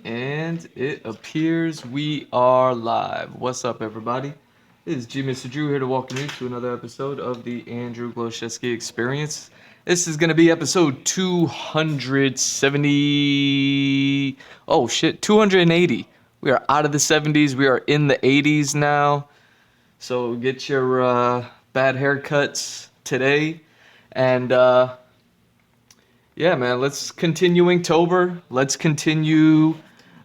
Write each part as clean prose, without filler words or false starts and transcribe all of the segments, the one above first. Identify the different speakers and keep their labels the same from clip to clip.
Speaker 1: And it appears we are live. What's up, everybody? This is G Mr. Drew here to welcome you to another episode of the Andrew Glowczewski Experience. This is going to be episode 270. Oh, shit, 280. We are out of the 70s. We are in the 80s now. So get your bad haircuts today. And, yeah, man, let's continue Inktober. Let's continue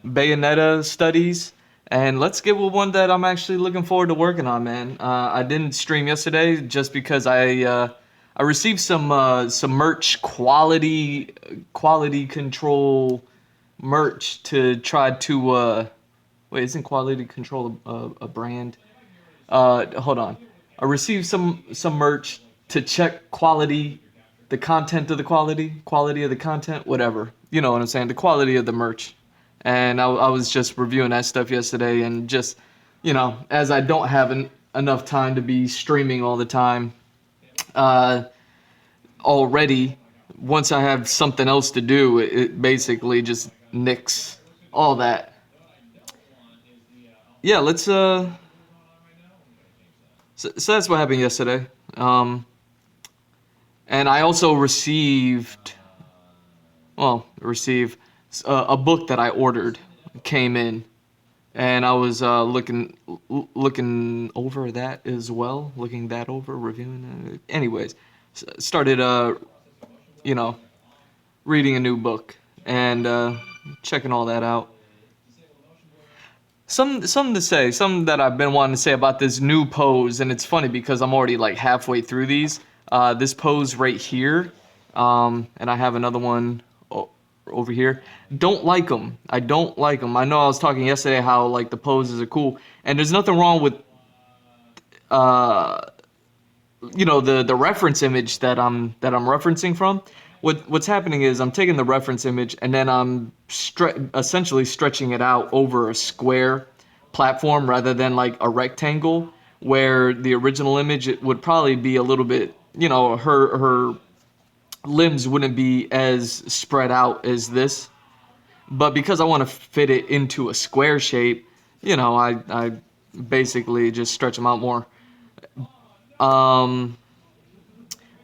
Speaker 1: Bayonetta studies. And let's get with one that I'm actually looking forward to working on, man. I didn't stream yesterday just because I received some merch quality control merch to try to wait, isn't quality control a brand? Hold on. I received some merch to check quality, the content of the quality of the content, whatever. You know what I'm saying? The quality of the merch. And I was just reviewing that stuff yesterday, and just, as I don't have enough time to be streaming all the time, uh, already, once I have something else to do, it basically just nicks all that. Yeah, let's so that's what happened yesterday. And I also received, a book that I ordered came in, and I was looking over that as well, looking that over, reviewing it. Anyways, started you know, reading a new book and checking all that out. Something to say, something that I've been wanting to say about this new pose, and it's funny because I'm already like halfway through these. This pose right here, and I have another one over here. Don't like them. I don't like them. I know I was talking yesterday how like the poses are cool, and there's nothing wrong with uh, the reference image that I'm referencing from. What's happening is I'm taking the reference image and then I'm essentially stretching it out over a square platform rather than like a rectangle, where the original image, it would probably be a little bit, her limbs wouldn't be as spread out as this. But because I want to fit it into a square shape, I basically just stretch them out more. Um,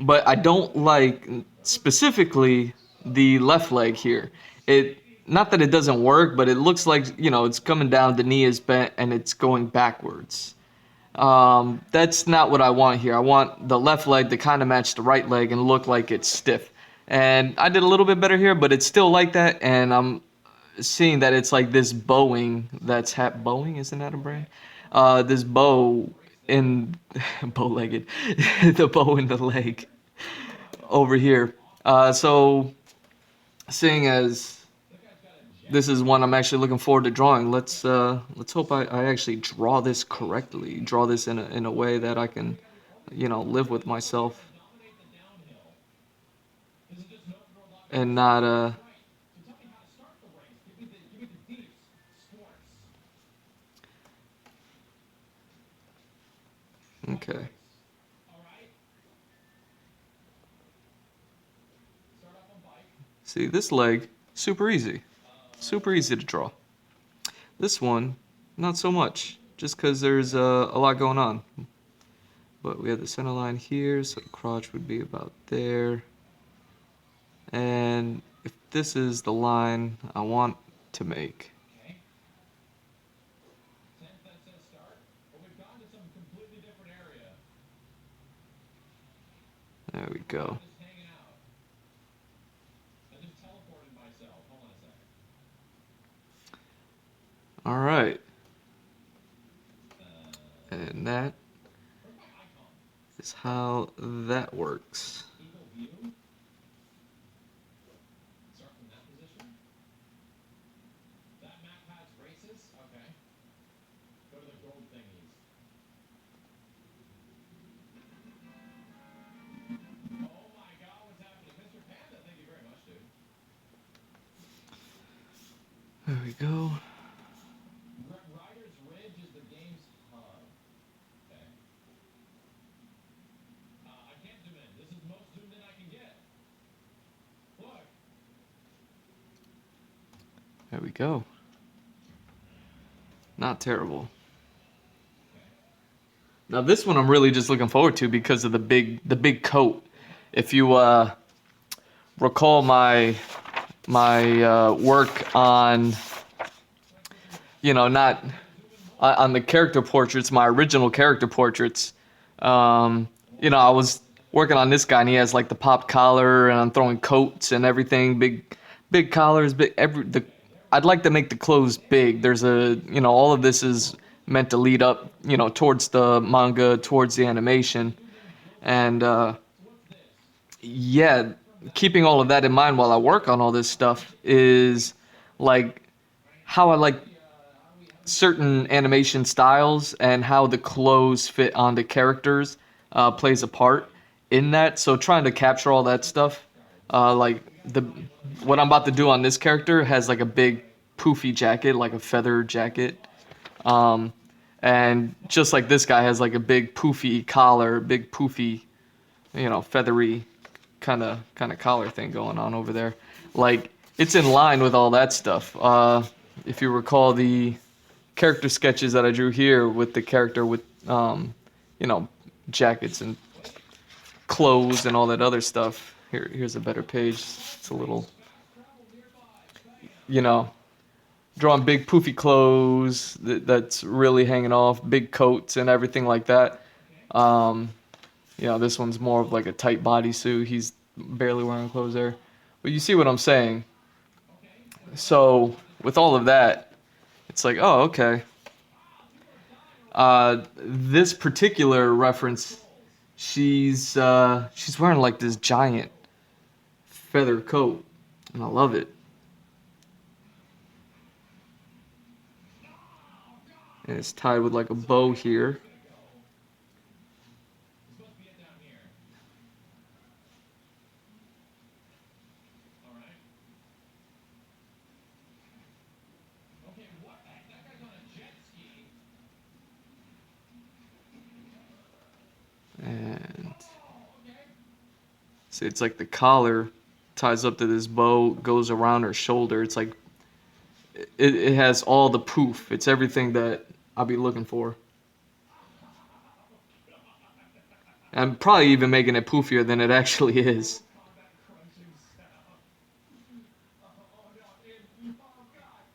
Speaker 1: but I don't like specifically the left leg here. It, not that it doesn't work, but it looks like, it's coming down, the knee is bent and it's going backwards. That's not what I want here. I want the left leg to kind of match the right leg and look like it's stiff. And I did a little bit better here, but it's still like that. And I'm seeing that it's like this bowing that's bowing, isn't that a brand? This bow in bow-legged, the bow in the leg over here. So seeing as this is one I'm actually looking forward to drawing, let's hope I actually draw this correctly, draw this in a way that I can, live with myself and not okay. See, this leg, super easy to draw. This one, not so much, just because there's a lot going on. But we have the center line here, so the crotch would be about there. And if this is the line I want to make, there we go. All right. And that is how that works. There we go. There we go. Not terrible. Now this one I'm really just looking forward to because of the big coat. If you recall my work on, not on the character portraits, my original character portraits. I was working on this guy, and he has like the pop collar, and I'm throwing coats and everything, big collars, I'd like to make the clothes big. There's all of this is meant to lead up, towards the manga, towards the animation, and yeah, keeping all of that in mind while I work on all this stuff is like how I like certain animation styles and how the clothes fit onto characters plays a part in that. So trying to capture all that stuff, like the what I'm about to do on this character has like a big poofy jacket, like a feather jacket, and just like this guy has like a big poofy collar, big poofy, feathery kind of collar thing going on over there. Like it's in line with all that stuff. If you recall the character sketches that I drew here with the character with jackets and clothes and all that other stuff. Here's a better page. It's a little, you know, drawing big poofy clothes that's really hanging off, big coats and everything like that. This one's more of like a tight bodysuit. He's barely wearing clothes there. But you see what I'm saying? So with all of that, it's like, oh, okay. This particular reference, she's wearing like this giant feather coat, and I love it. And it's tied with like a bow here. And see, it's like the collar ties up to this bow, goes around her shoulder. It's like it has all the poof. It's everything that I'll be looking for. I'm probably even making it poofier than it actually is.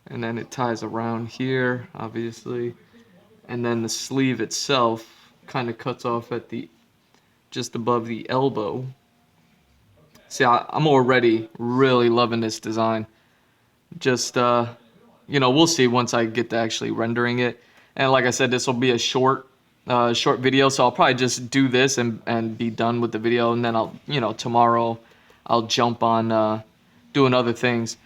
Speaker 1: And then it ties around here, obviously. And then the sleeve itself kind of cuts off at the just above the elbow. See, I'm already really loving this design. Just, we'll see once I get to actually rendering it. And like I said, this will be a short video, so I'll probably just do this and be done with the video. And then tomorrow I'll jump on doing other things.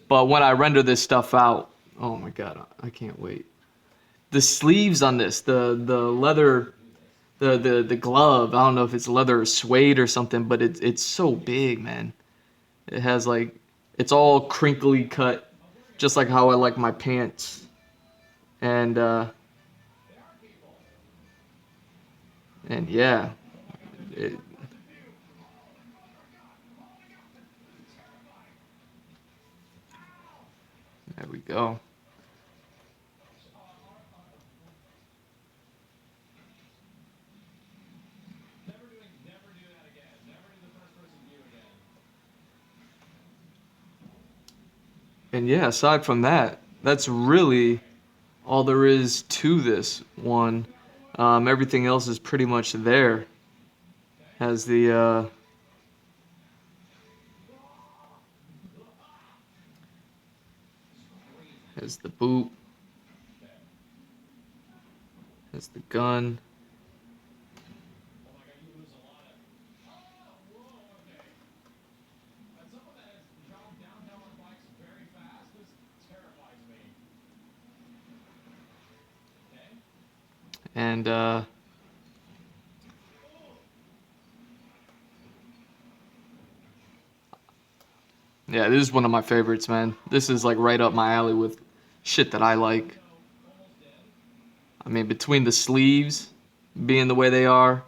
Speaker 1: But when I render this stuff out, oh my God, I can't wait. The sleeves on this, the leather, the glove, I don't know if it's leather or suede or something, but it's so big, man. It has like, it's all crinkly cut, just like how I like my pants. And yeah, there we go. And yeah, aside from that, that's really all there is to this one. Everything else is pretty much there. Has the boot, has the gun. And yeah, this is one of my favorites, man. This is like right up my alley with shit that I like. I mean, between the sleeves being the way they are,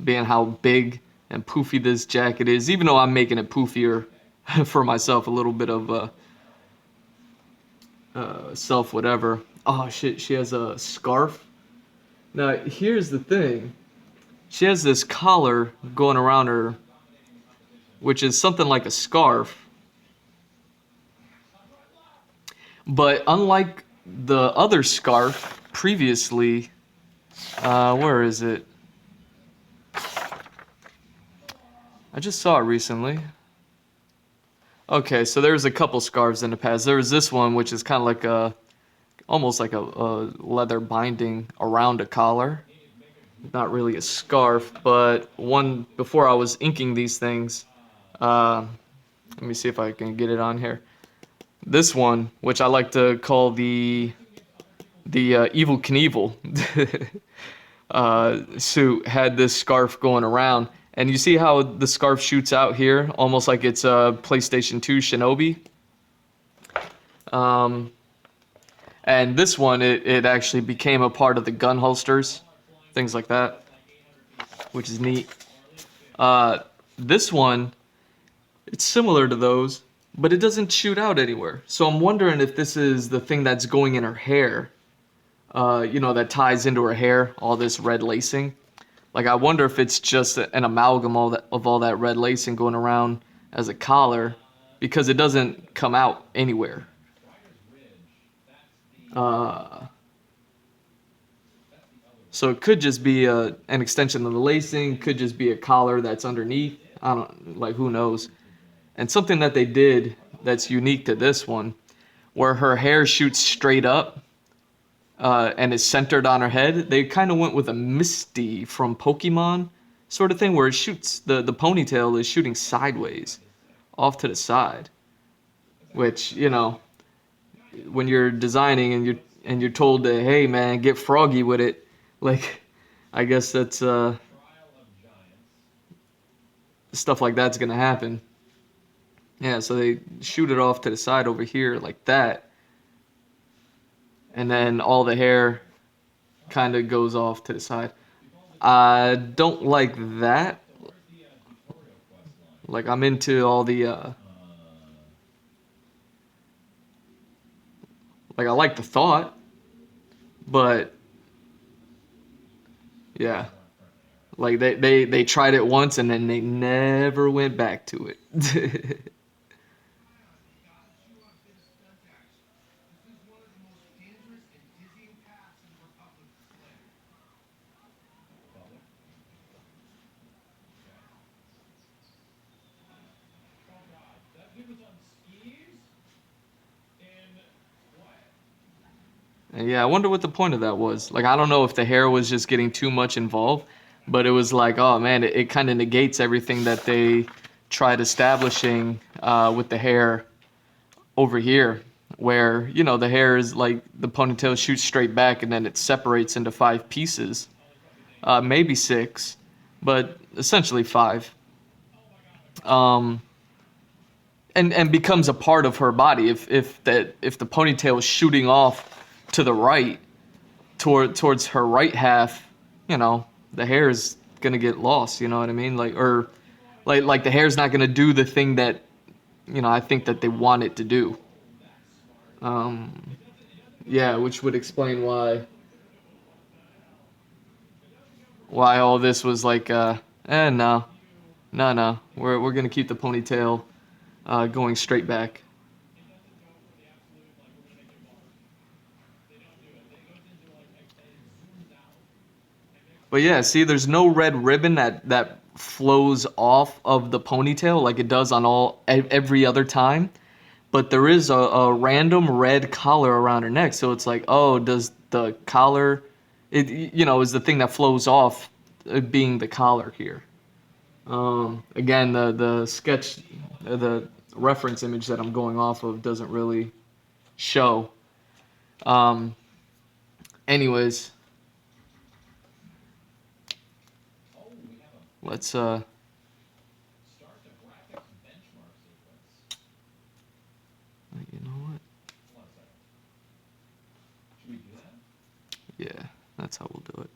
Speaker 1: being how big and poofy this jacket is, even though I'm making it poofier for myself, a little bit of self whatever. Oh shit, she has a scarf. Now here's the thing. She has this collar going around her, which is something like a scarf. But unlike the other scarf previously, where is it? I just saw it recently. Okay, so there's a couple scarves in the past. There was this one, which is kind of like almost like a leather binding around a collar. Not really a scarf, but one before I was inking these things. Uh, Let me see if I can get it on here. This one, which I like to call the Evil Knievel suit, had this scarf going around, and you see how the scarf shoots out here, almost like it's a PlayStation 2 Shinobi. And this one, it actually became a part of the gun holsters, things like that, which is neat. This one, it's similar to those, but it doesn't shoot out anywhere. So I'm wondering if this is the thing that's going in her hair, that ties into her hair, all this red lacing. Like, I wonder if it's just an amalgam of all that red lacing going around as a collar, because it doesn't come out anywhere. So it could just be an extension of the lacing, could just be a collar that's underneath. I don't, like, who knows. And something that they did that's unique to this one, where her hair shoots straight up and is centered on her head, they kind of went with a Misty from Pokemon sort of thing, where it shoots, the ponytail is shooting sideways off to the side, which, when you're designing and you're told to, hey man, get froggy with it, like, I guess that's stuff like that's gonna happen. Yeah, so they shoot it off to the side over here like that, and then all the hair kind of goes off to the side. I don't like that. Like, I'm into all the like, I like the thought, but yeah, like they tried it once and then they never went back to it. And yeah, I wonder what the point of that was. Like, I don't know if the hair was just getting too much involved, but it was like, oh man, it kind of negates everything that they tried establishing with the hair over here, where, the hair is like the ponytail shoots straight back and then it separates into five pieces, maybe six, but essentially five. Um, and becomes a part of her body. If the ponytail is shooting off to the right, towards her right half, you know, the hair is gonna get lost. You know what I mean? Like, or like the hair's not gonna do the thing that, I think that they want it to do. Um, yeah, which would explain why all this was like, no, no, we're gonna keep the ponytail going straight back. But yeah, see, there's no red ribbon that flows off of the ponytail like it does on every other time. But there is a random red collar around her neck, so it's like, oh, does the collar, is the thing that flows off being the collar here. Again, the sketch, the reference image that I'm going off of doesn't really show. Um, Anyways, let's you know what? Yeah, that's how we'll do it.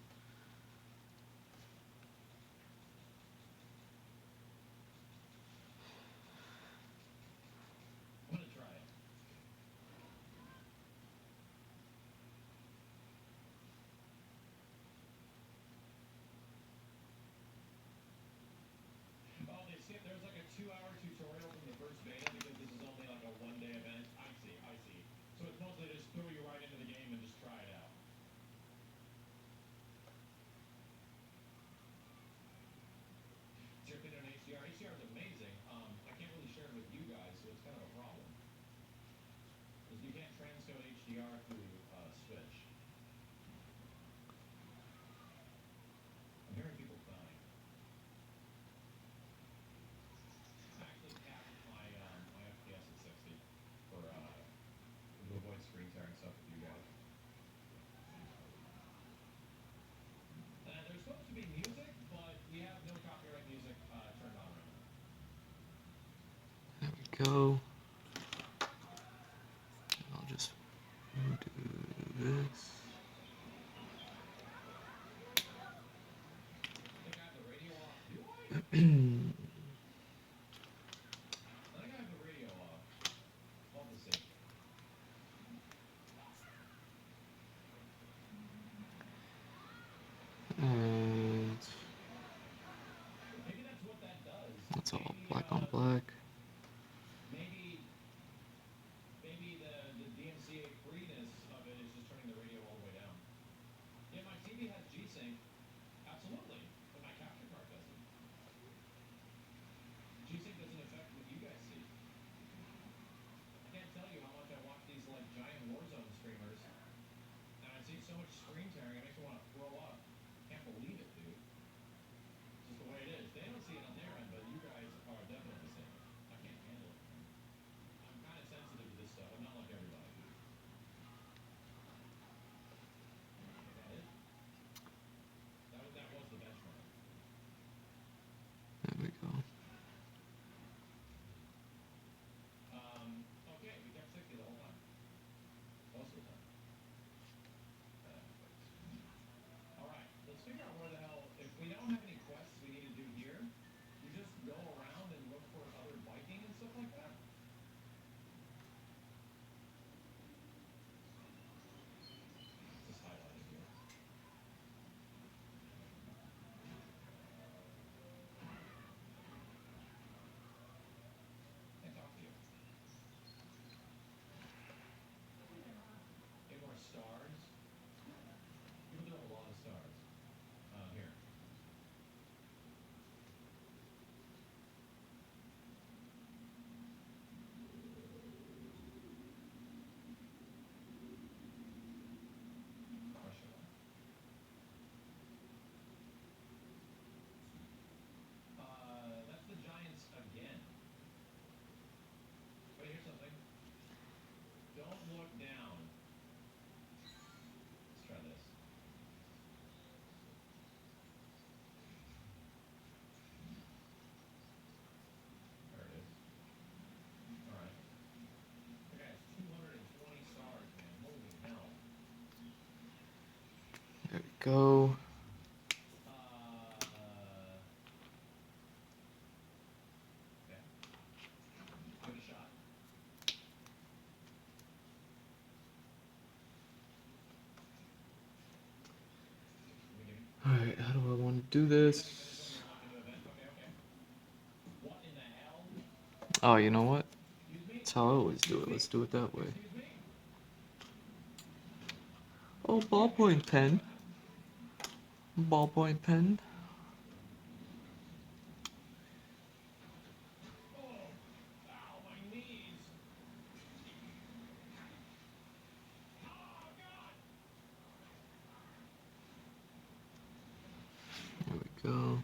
Speaker 1: There we go. I'll just do this. And that's all black on black. There we go. There we go. Alright, how do I want to do this? Oh, you know what? That's how I always do it. Let's do it that way. Oh, ballpoint pen. Ballpoint pen. There we go.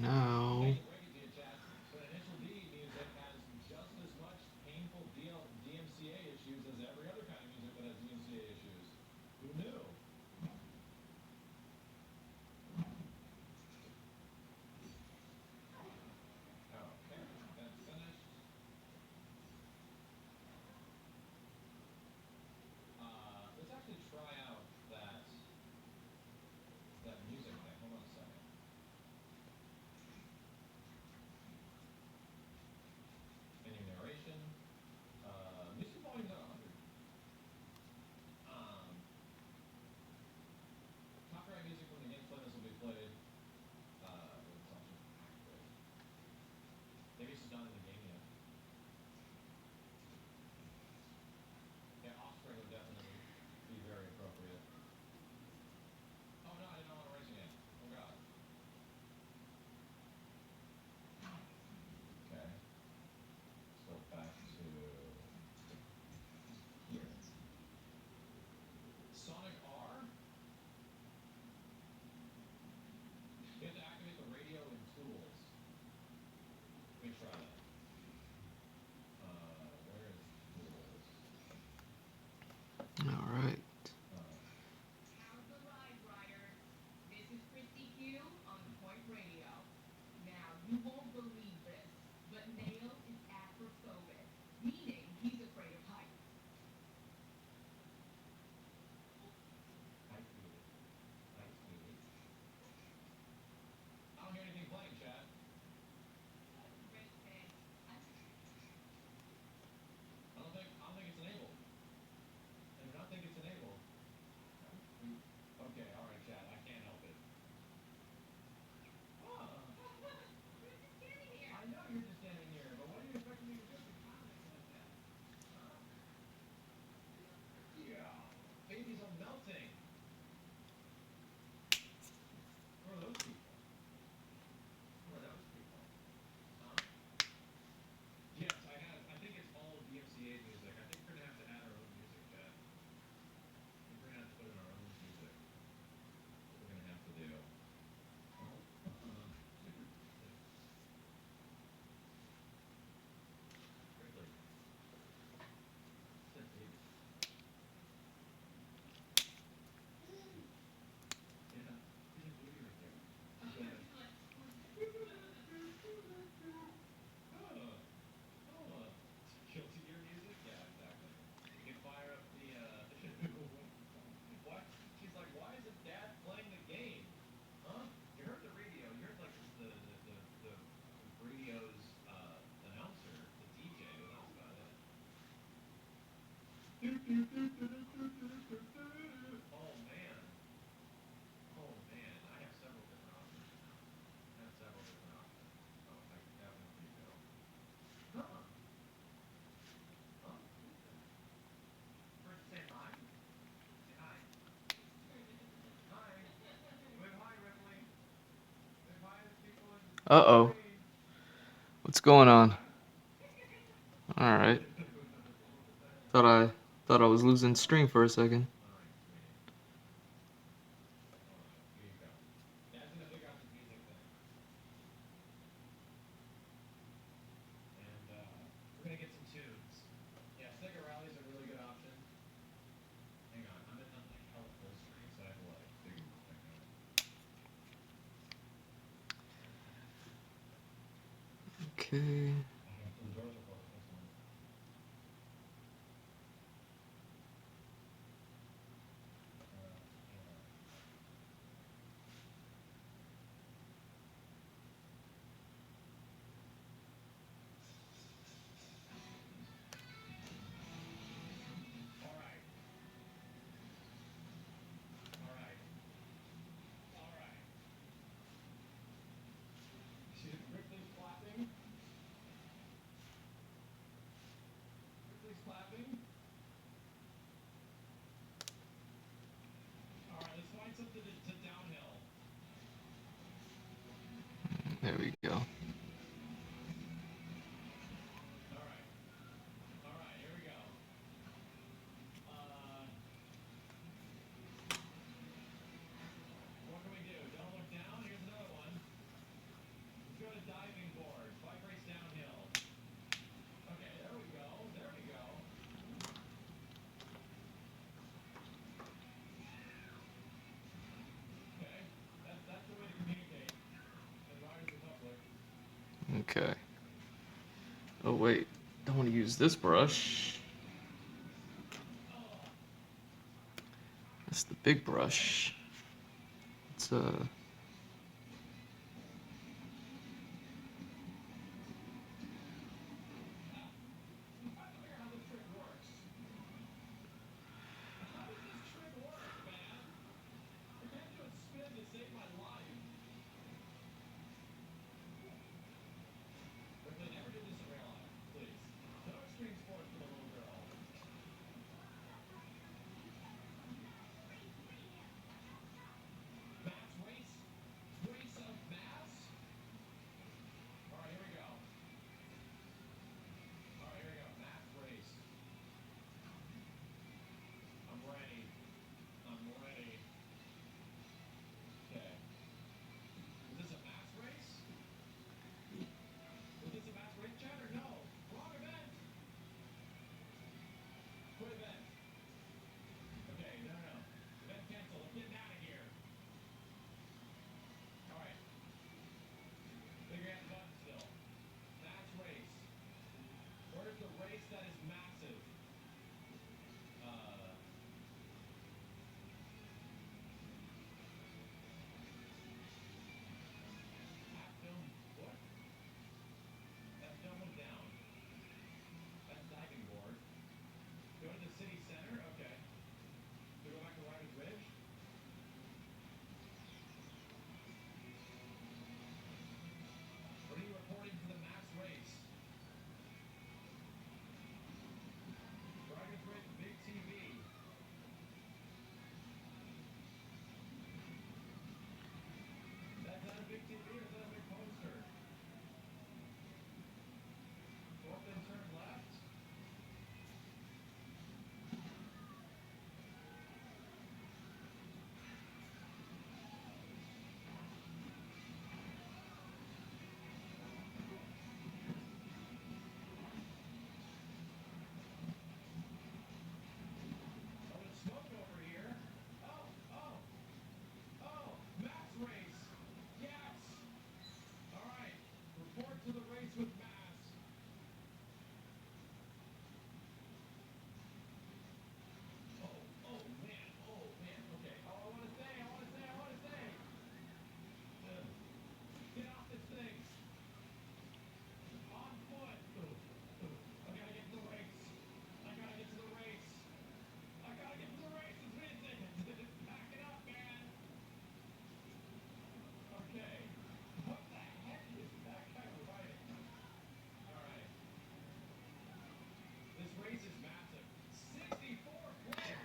Speaker 1: now. All right. Uh-oh. What's going on? All right. Thought I was losing stream for a second. Okay. There we go. use this brush. That's the big brush. It's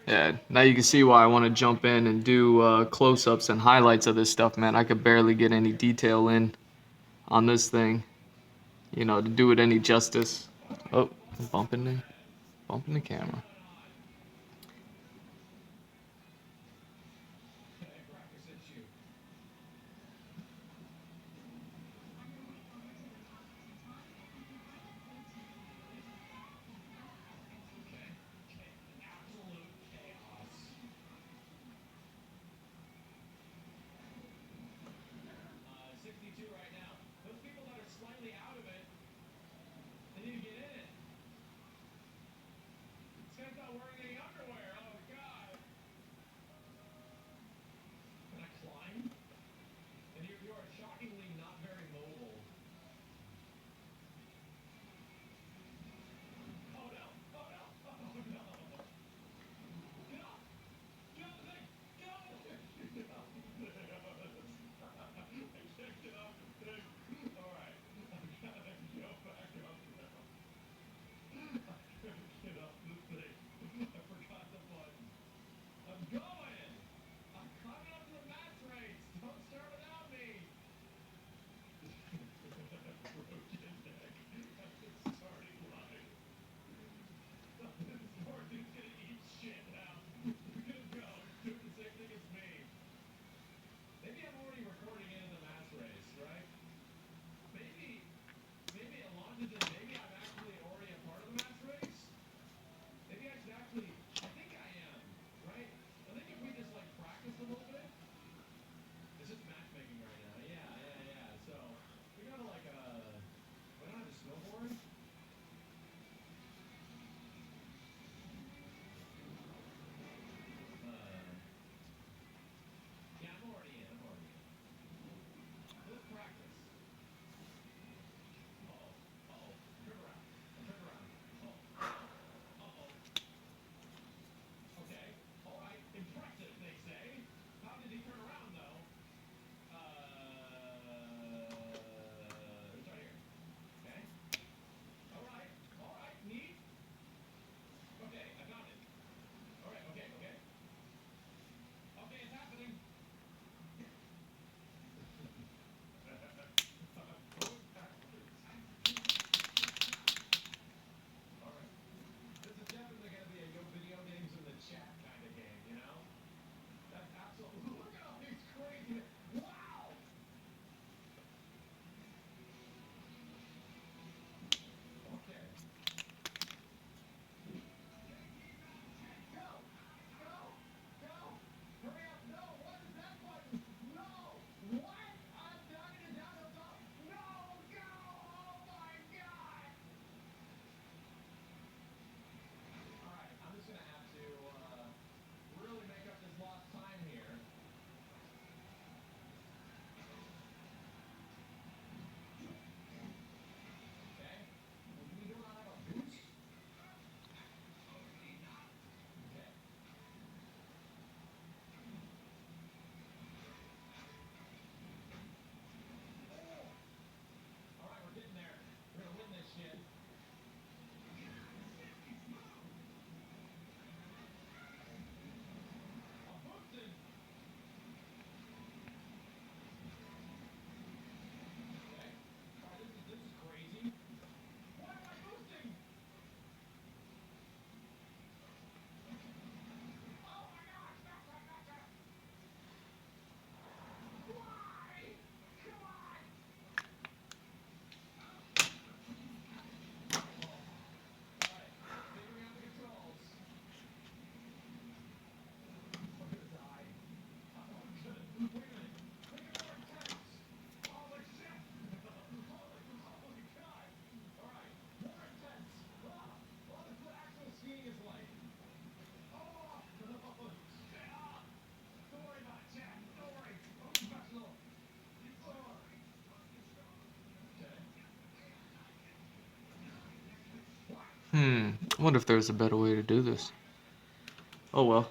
Speaker 1: yeah. Now you can see why I want to jump in and do close-ups and highlights of this stuff, man. I could barely get any detail in on this thing, you know, to do it any justice. Oh, I'm bumping the camera. I wonder if there's a better way to do this. Oh well.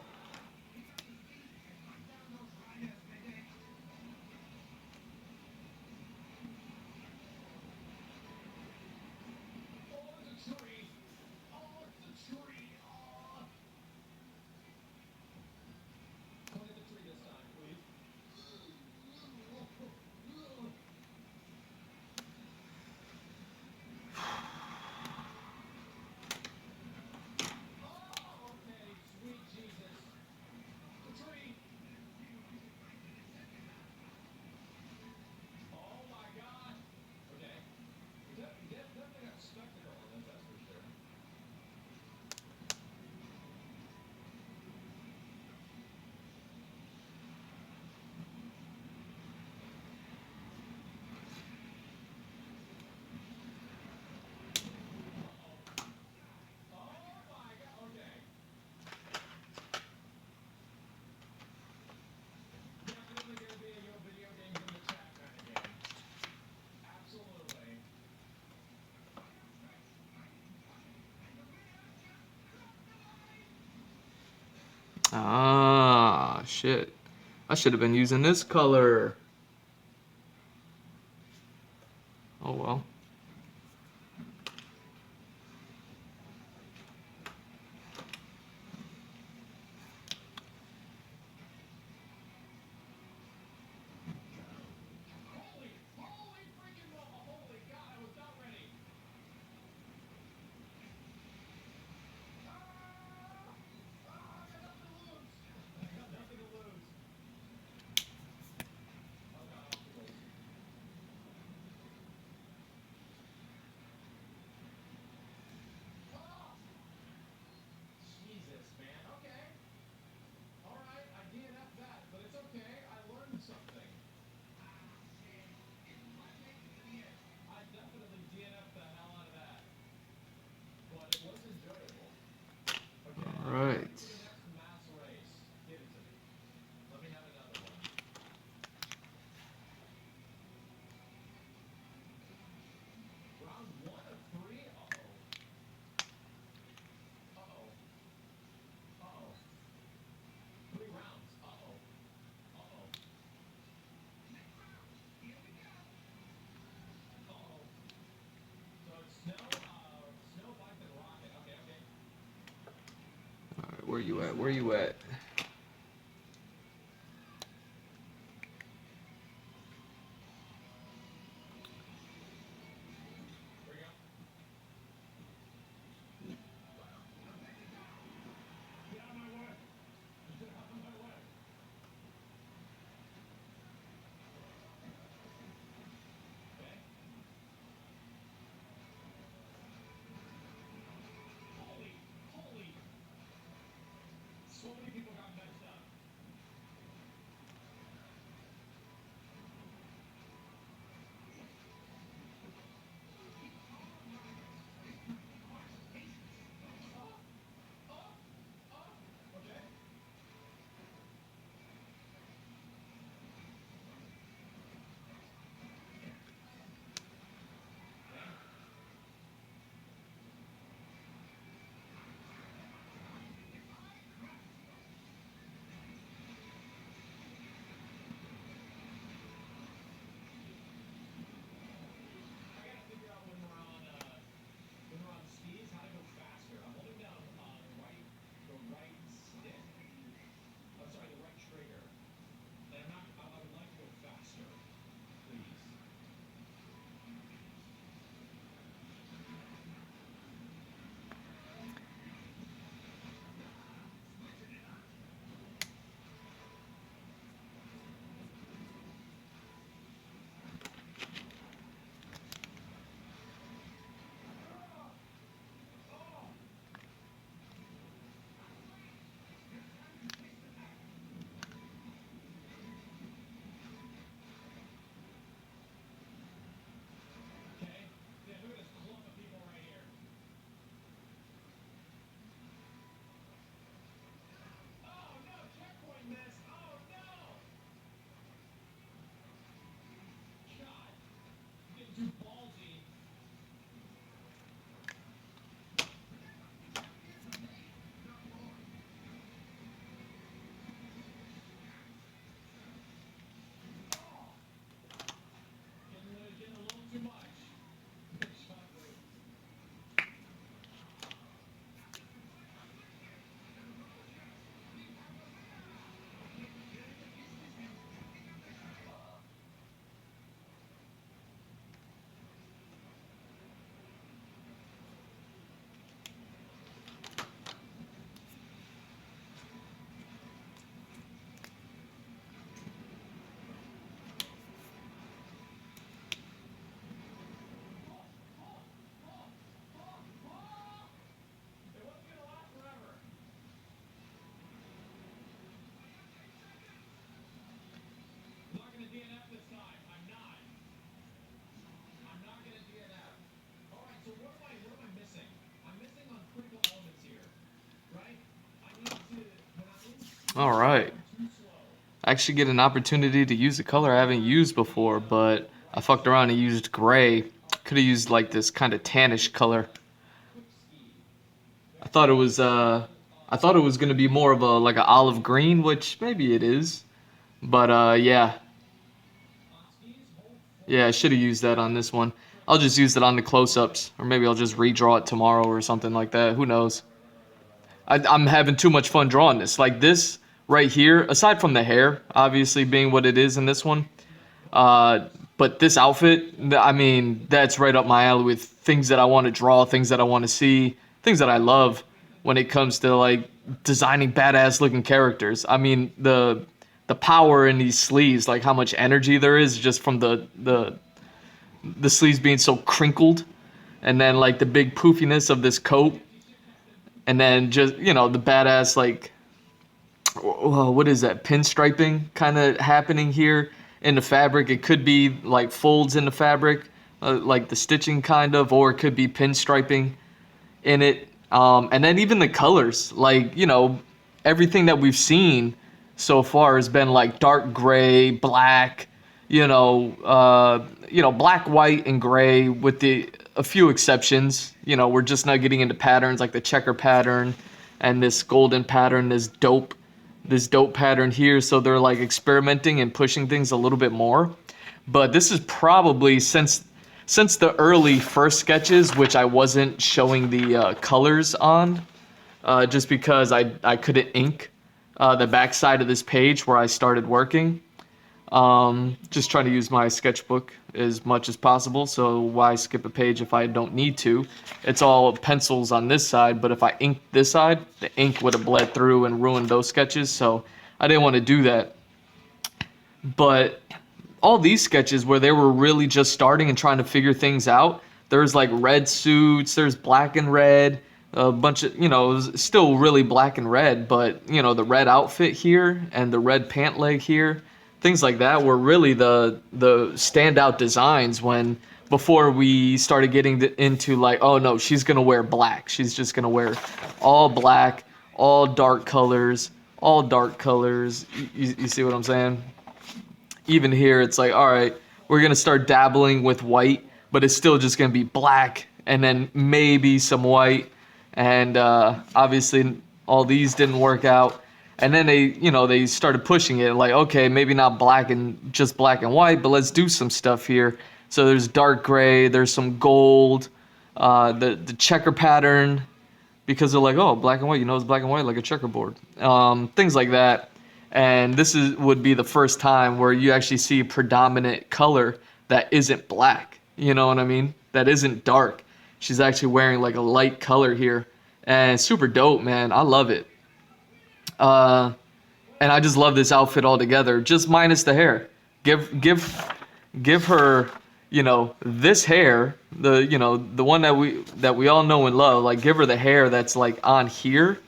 Speaker 1: Ah, shit. I should have been using this color. Oh well. All right. All right, where you at? Where you at? All right. I actually get an opportunity to use a color I haven't used before, but I fucked around and used gray. Could have used like this kind of tannish color. I thought it was I thought it was gonna be more of a like an olive green, which maybe it is. But yeah. Yeah, I should have used that on this one. I'll just use it on the close-ups, or maybe I'll just redraw it tomorrow or something like that. Who knows? I'm having too much fun drawing this. Like this right here, aside from the hair, obviously being what it is in this one, uh, but this outfit, I mean, that's right up my alley with things that I want to draw, things that I want to see, things that I love when it comes to like designing badass looking characters. I mean, the power in these sleeves, like how much energy there is just from the sleeves being so crinkled, and then like the big poofiness of this coat, and then just the badass like what is that pinstriping kind of happening here in the fabric. It could be like folds in the fabric, like the stitching kind of, or it could be pinstriping in it. And then even the colors, like everything that we've seen so far has been like dark gray, black, black, white, and gray with the a few exceptions. We're just not getting into patterns like the checker pattern and this golden pattern, this dope pattern here. So they're like experimenting and pushing things a little bit more. But this is probably since the early first sketches, which I wasn't showing the colors on, just because I couldn't ink the back side of this page where I started working. Just trying to use my sketchbook as much as possible, so why skip a page if I don't need to? It's all pencils on this side, but if I inked this side, the ink would have bled through and ruined those sketches, so I didn't want to do that. But all these sketches where they were really just starting and trying to figure things out, there's like red suits, there's black and red, a bunch of, it was still really black and red, but, the red outfit here and the red pant leg here, things like that were really the standout designs when before we started getting into like, oh no, she's gonna wear black. She's just gonna wear all black, all dark colors, all dark colors. You see what I'm saying? Even here, it's like, all right, we're gonna start dabbling with white, but it's still just gonna be black and then maybe some white. And obviously, all these didn't work out. And then they started pushing it like, okay, maybe not just black and white, but let's do some stuff here. So there's dark gray, there's some gold, the checker pattern, because they're like, oh, black and white, it's black and white like a checkerboard, things like that. And this would be the first time where you actually see a predominant color that isn't black. You know what I mean? That isn't dark. She's actually wearing like a light color here, and super dope, man. I love it. And I just love this outfit altogether, just minus the hair. Give her, this hair, the one that we all know and love. Like, give her the hair that's like on here,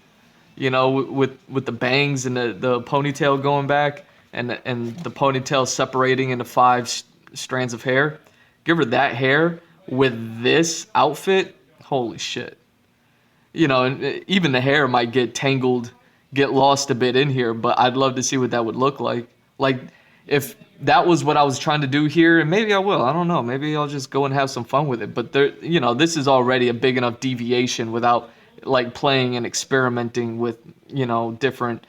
Speaker 1: with the bangs and the ponytail going back and the ponytail separating into five strands of hair. Give her that hair with this outfit. Holy shit. And even the hair might get lost a bit in here, but I'd love to see what that would look like. Like, if that was what I was trying to do here, and maybe I will, I don't know, maybe I'll just go and have some fun with it. But there, this is already a big enough deviation without like playing and experimenting with, different,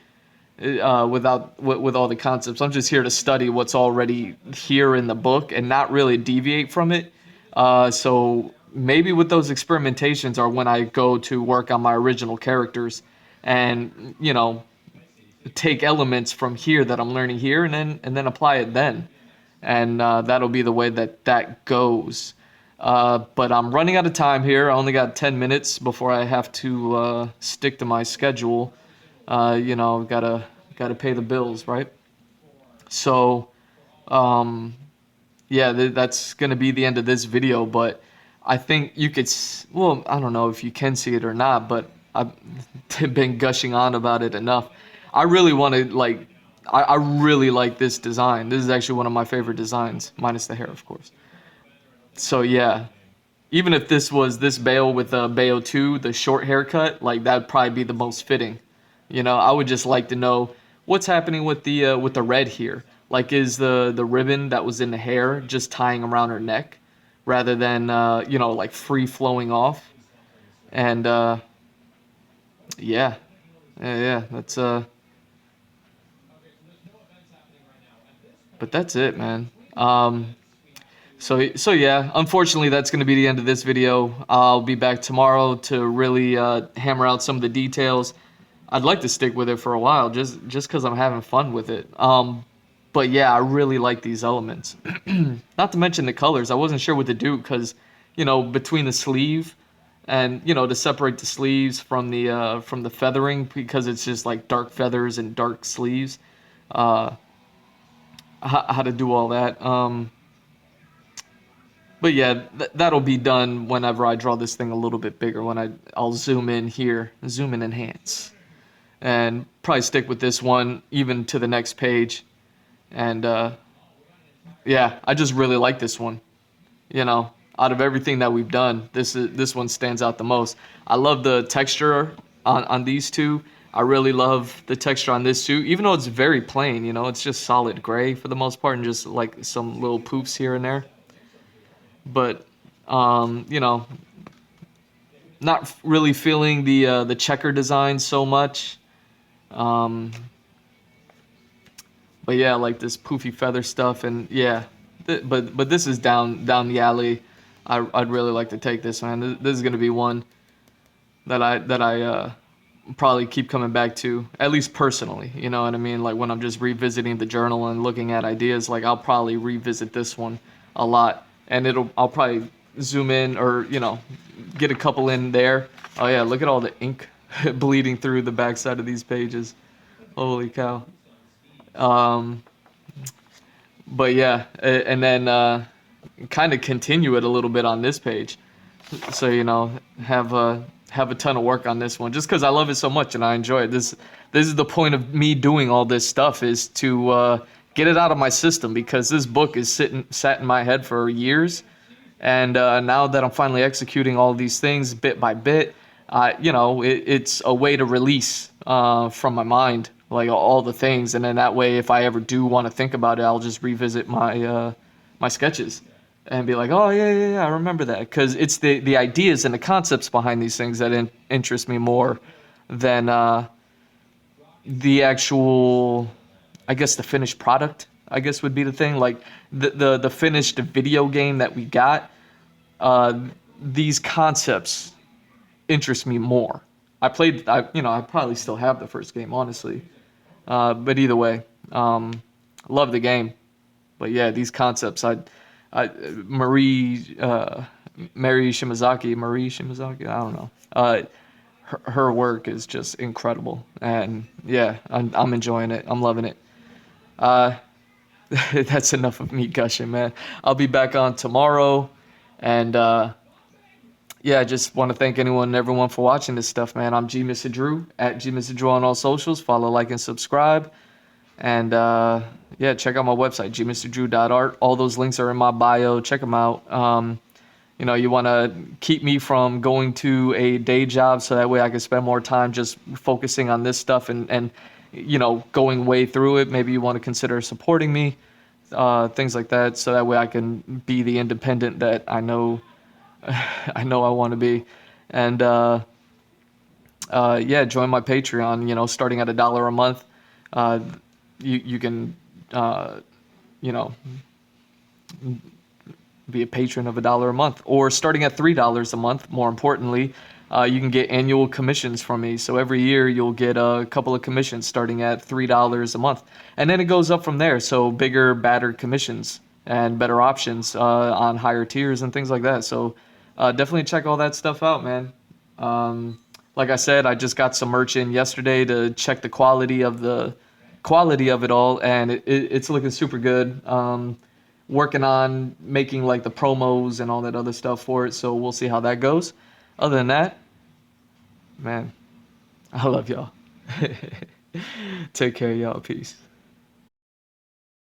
Speaker 1: with all the concepts. I'm just here to study what's already here in the book and not really deviate from it. So maybe with those experimentations are when I go to work on my original characters and take elements from here that I'm learning here and then apply it then, and that'll be the way that goes. But I'm running out of time here. I only got 10 minutes before I have to stick to my schedule. Gotta pay the bills, right? So yeah, that's gonna be the end of this video. But I think you could, well, I don't know if you can see it or not, but I've been gushing on about it enough. I really want to, like, I really like this design. This is actually one of my favorite designs, minus the hair, of course. So yeah, even if this was this Bayo with Bayo 2, the short haircut, like that'd probably be the most fitting. I would just like to know what's happening with the red here? Like, is the ribbon that was in the hair just tying around her neck, rather than you know, like free flowing off? And yeah, yeah, that's but that's it, man. So yeah, unfortunately, that's going to be the end of this video. I'll be back tomorrow to really hammer out some of the details. I'd like to stick with it for a while, just because I'm having fun with it. But yeah, I really like these elements. Not to mention the colors. I wasn't sure what to do because, you know, between the sleeve and, you know, to separate the sleeves from the feathering, because it's just like dark feathers and dark sleeves. Uh, how to do all that. But yeah, that'll be done whenever I draw this thing a little bit bigger. I'll zoom in here, zoom and enhance, and probably stick with this one even to the next page. And yeah, I just really like this one. You know, out of everything that we've done, this one stands out the most. I love the texture on these two. I really love the texture on this too, even though it's very plain. You know, it's just solid gray for the most part, and just like some little poofs here and there. But you know, not really feeling the checker design so much. Um, but yeah, like this poofy feather stuff, and yeah, but this is down the alley. I'd really like to take this, man. This is gonna be one that I probably keep coming back to, at least personally. You know what I mean? Like when I'm just revisiting the journal and looking at ideas, like I'll probably revisit this one a lot, and I'll probably zoom in, or you know, get a couple in there. Oh yeah, look at all the ink bleeding through the backside of these pages. Holy cow. Um, but yeah, and then kind of continue it a little bit on this page. So you know, have a ton of work on this one, just because I love it so much and I enjoy it. This is the point of me doing all this stuff, is to get it out of my system, because this book is sat in my head for years, and now that I'm finally executing all these things bit by bit, you know, it's a way to release from my mind, like all the things, and then that way, if I ever do want to think about it, I'll just revisit my sketches and be like, oh yeah, I remember that, because it's the ideas and the concepts behind these things that interest me more than the actual, I guess the finished product, I guess would be the thing. Like the finished video game that we got, these concepts interest me more. You know, I probably still have the first game, honestly. But either way, love the game. But yeah, these concepts, Marie Shimazaki, I don't know. Her work is just incredible, and yeah, I'm enjoying it. I'm loving it. Uh, that's enough of me gushing, man. I'll be back on tomorrow, and yeah, I just want to thank anyone and everyone for watching this stuff, man. I'm G Mr. Drew, at G Mr. Drew on all socials. Follow, like, and subscribe. And yeah, check out my website, gmrdrew.art. All those links are in my bio. Check them out. You know, you want to keep me from going to a day job, so that way I can spend more time just focusing on this stuff and you know, going way through it. Maybe you want to consider supporting me, things like that, so that way I can be the independent that I know I want to be. And yeah, join my Patreon. You know, starting at $1 a month. You can you know, be a patron of $1 a month, or starting at $3 a month. More importantly, you can get annual commissions from me. So every year you'll get a couple of commissions starting at $3 a month, and then it goes up from there. So bigger, badder commissions and better options on higher tiers and things like that. So definitely check all that stuff out, man. Like I said, I just got some merch in yesterday to check the quality of it all, and it's looking super good. Working on making like the promos and all that other stuff for it, so we'll see how that goes. Other than that, man, I love y'all. Take care, y'all. Peace.